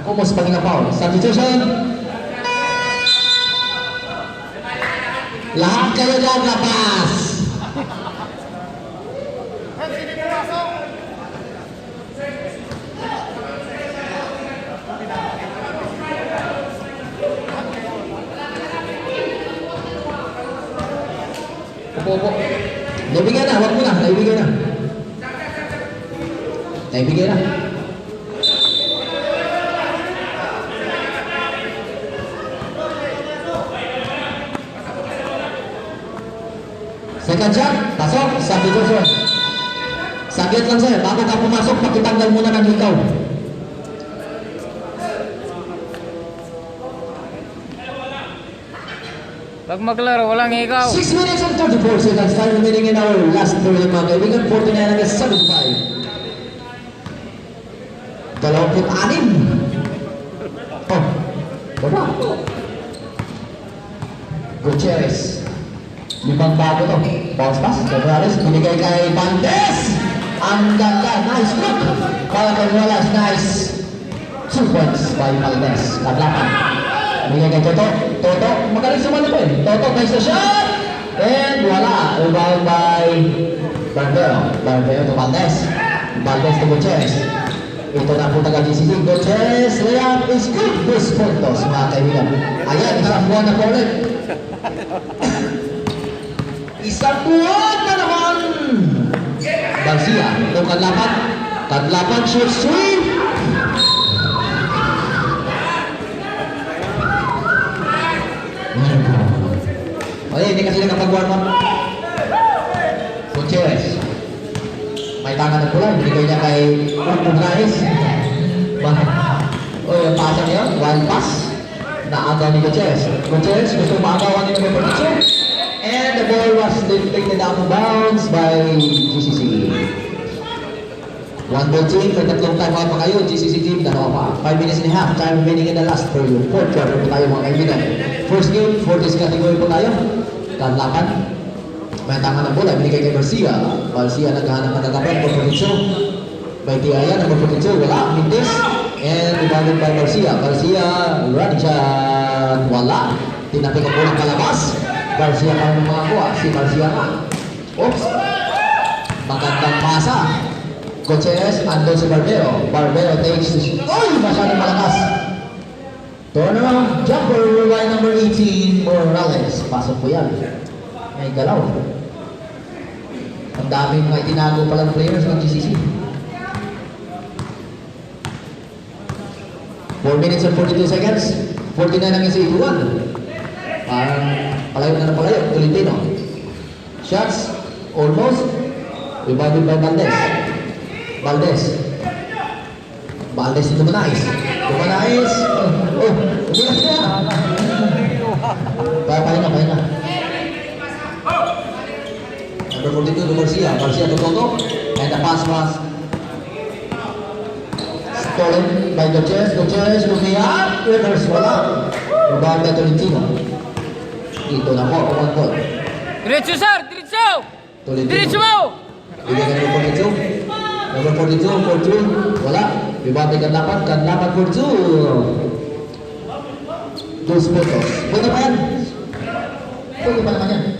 Almost pag foul. Substitution. Lahat kayo dyan, labas. Opo. Naibigay na, wag mo na. Naibigay na. Naibigay na. Second shot, pasok, substitution. Saglit lang sir, bago ka pumasok, pakitanggal muna ng ikaw. Pag maglaro, walang ikaw. 6 minutes and 34 seconds, time remaining in our last period mga kaibigan, 49 against 75. 26. Oh, baba. Gutierrez. 5 bago to. Bounce pass. Cabrales. Binigay kay Valdez. Ang ganda. Nice look. Para kay Wallace. Nice. 2 points by Valdez. Kadlapan. Binigay kay Toto. Toto. Magaling sumali pa eh. Toto. Nice na shot. And wala. Rebound by Barbero. Barbero to Valdez. Valdez to Gutierrez. Ito na po taga-GCC. Gutierrez. Layup is good. 2 puntos mga kaibigan. Ayan. Isang buwan na po ulit. Isang buwan na naman! Garcia, itong kadlapan, shoot swing! Okay, hindi kasi nakapag-warm up. Gutierrez. May tangan ng pula, binigay niya kay Ugranes. O, yung pasa niya, wild pass. Naagaw ni Gutierrez. Gutierrez, gusto maagawan niya ng production. And the ball was deflected out of bounds by GCC. One ball team, may tatlong time out pa kayo. GCC team, dalawa pa. 5 minutes and a half, time remaining in the last period. Fourth quarter po tayo mga kaibigan. First game, for this category po tayo. Kadlapan. May tama ng bola, binigay kay Garcia. Garcia naghahanap ng kagapan for production. By Tiaya, number 42, wala. Mintis. And rebounded by Garcia. Garcia, running shot. Wala. Tinapik ang bola palabas. Garcia pa ng mga kuha. Si Garcia na. Oops. Magandang pasa. Gutierrez, andun si Barbero. Barbero takes the shot. Uy! Masyadong malakas. Turnaround. Jumper by number 18, Morales. Pasok po yan. May galaw. Ang daming mga itinago palang players ng GCC. 4 minutes and 42 seconds. 49 ang isa 81. Parang palayo na palayo. Tolentino. Shots. Almost. Rebounded by Valdez. Valdez ito manais. Oh, umilas na. Pahinga. Number 42 to Garcia. Garcia to Toto. And the pass was stolen by Gutierrez. Gutierrez moving up. Reverse wala. Rebound by Tolentino. Ito na po. One goal. Diretso sir! Diretso! Diretso mo! Bigyan ka number 42. Number 42, 4-2. Wala. Rebound by Kadlapan 4-2. 2 puntos. Pwede pa yan. Pwede pa naman yan.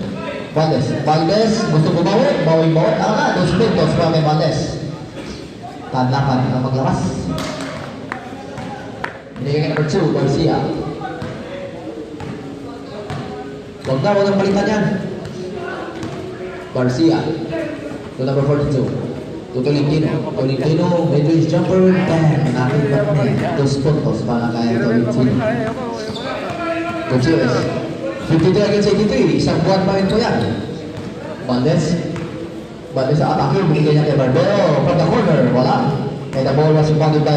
Valdez, gusto bumawi. Bawi. Tama na, 2 puntos para kay Valdez. Kadlapan ang maglabas. Binigay ka number 2, Garcia. Huwag na palitan yan. Garcia. To number 42. To Tolentino. Tolentino, mid-range jumper, 10. Nakin back niya. 2 puntos para kay Tolentino. Gutierrez. 52 against 83. Isang buwan pa rin po yan. Valdez sa atake. Binigay niya kay Barbero. From the corner, wala. And the ball was rebounded by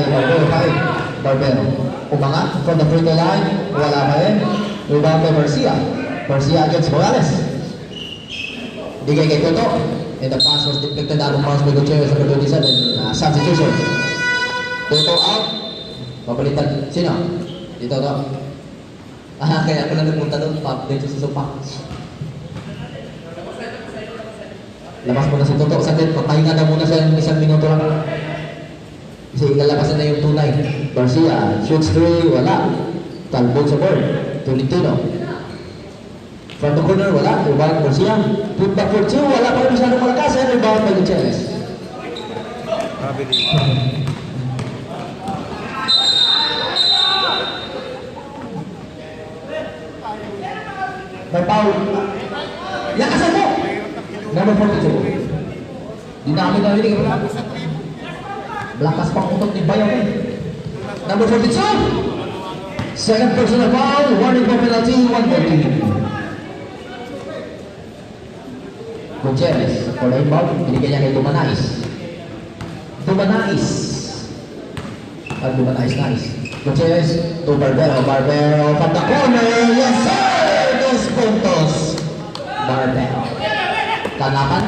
Barbero. Umangat from the free throw line. Wala pa rin. Rebound by Garcia against Morales. Bigay kay Toto. And the pass was deflected out of bounds by Gutierrez number 27. Substitution. Toto out. Papalitan. Sino? Dito to. Kaya ako lang nagpunta doon. Dito sa sopa. Labas mo na si Toto. Saglit. Papahinga na muna sa 1 minuto lang. Kasi ilalabasan na yung tunay. Garcia, shoots 3, wala. Talbot sa board. Tolentino. From the corner, wala. Rebound Garcia. Put back for 2, wala pa rin masyadong malakas. And rebound by Gutierrez. May foul. Lakasan mo! Number 42. Di namin narinig. Lakas pang utot ni Bayaw eh. Number 42. Second personal foul. Warning for penalty. 1-14. Gutierrez. For the inbound. Binigyan niya kay Dumanais. Dumanais. Dumanais. Nice. Gutierrez to Barbero. Barbero from the corner. Yes sir! 2 puntos. Barbero. Kanapan.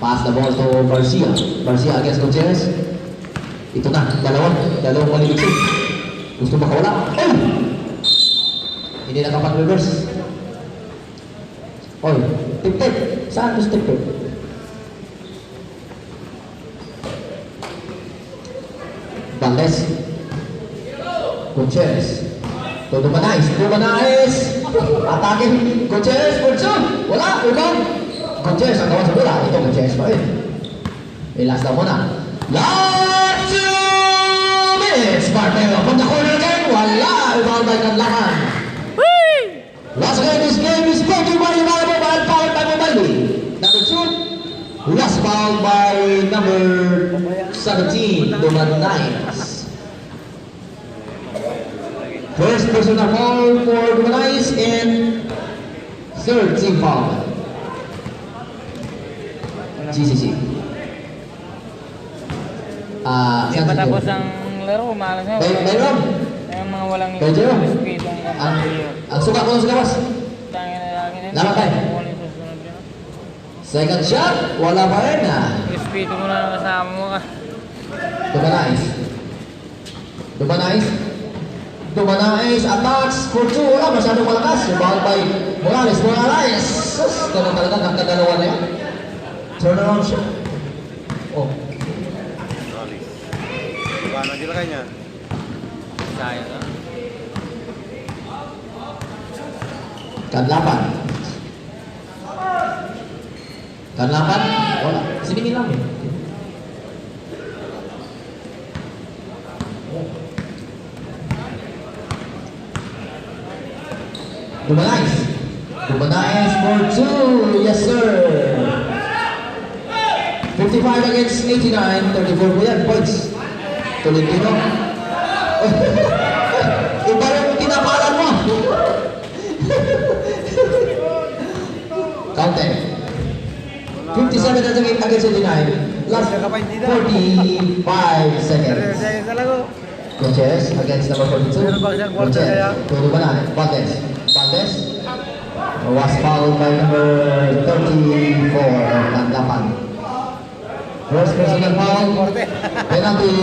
Pass the ball to Garcia. Garcia against Gutierrez. Ito na, dalawang maliligsin. Gusto makawala. Oh! Hindi nakapag-reverse. Oy, tip-tip. Saan gusto tip-tip? Valdez. Gutierrez. To Dumanais. Atakin. Gutierrez. Wala. Rebound. Gutierrez ang gawa sa bola. Ito, Gutierrez pa rin. Relax na muna. Last 2 minutes! Barbero from the corner again. Wala! Rebound by Canlaman. Once again, this game is brought to you by Ibarra Mobile, powered by Mobile. Number 2, last foul by number 17, Dumanais. First personal foul for Dumanais and third team foul. GCC. Hindi pa tapos ang laro, malas na. Mayroon. Yung mga walang Medyo. respeto Ang suka ko sa gawas. Tangin na lagi na. Lamat tayo. Second shot, wala pa rin na. Respeto mo na kasama mo ka. Dumanais attacks for 2, wala masyadong malakas. Rebound by Morales. Sus, ganun talaga, nakadalawa na yan. Turnaround shot. Oh. Paano sila kanya? Sayang ka. Kanlapan. Wala. Siningin lang eh. Dumanais for 2. Yes sir. 55 against 89. 34 po yan. Points. Tolentino. Iba yung tinapalan mo. Counted. 57 against 89. Last 45 seconds. Gutierrez against number 42. Gutierrez. Todo Banay. Valdez. Was fouled by number 34. Tanggapan. First personal foul. Penalty.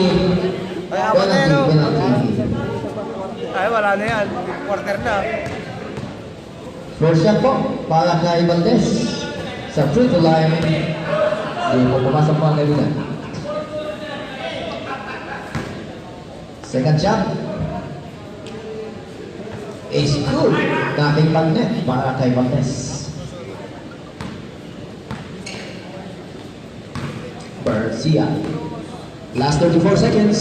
Ay, wala na yan. Quarter na. First shot po para kay Valdez. Sa free throw line. Hindi po pumasok po ang kaibigan. Second shot. Is good. Dating pag-net para kay Valdez. Garcia. Last 34 seconds.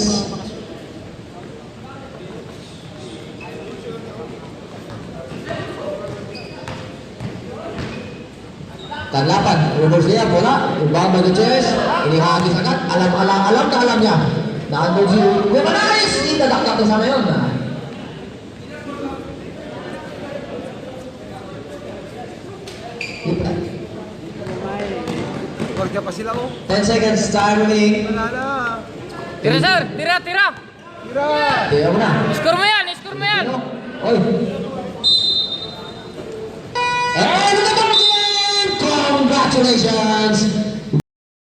Tanglapan, reverse niya, bola. Rebound by Gutierrez. Inihagis agad. Alam niya. Na-andun si Dumanais. Hindi nadakdak na sana yun. Korga pa sila oh. 10 seconds, time remaining. Wala na. Tira sir, tira. Tira! Kaya mo na. Score mo yan. Oy. And the game! Congratulations!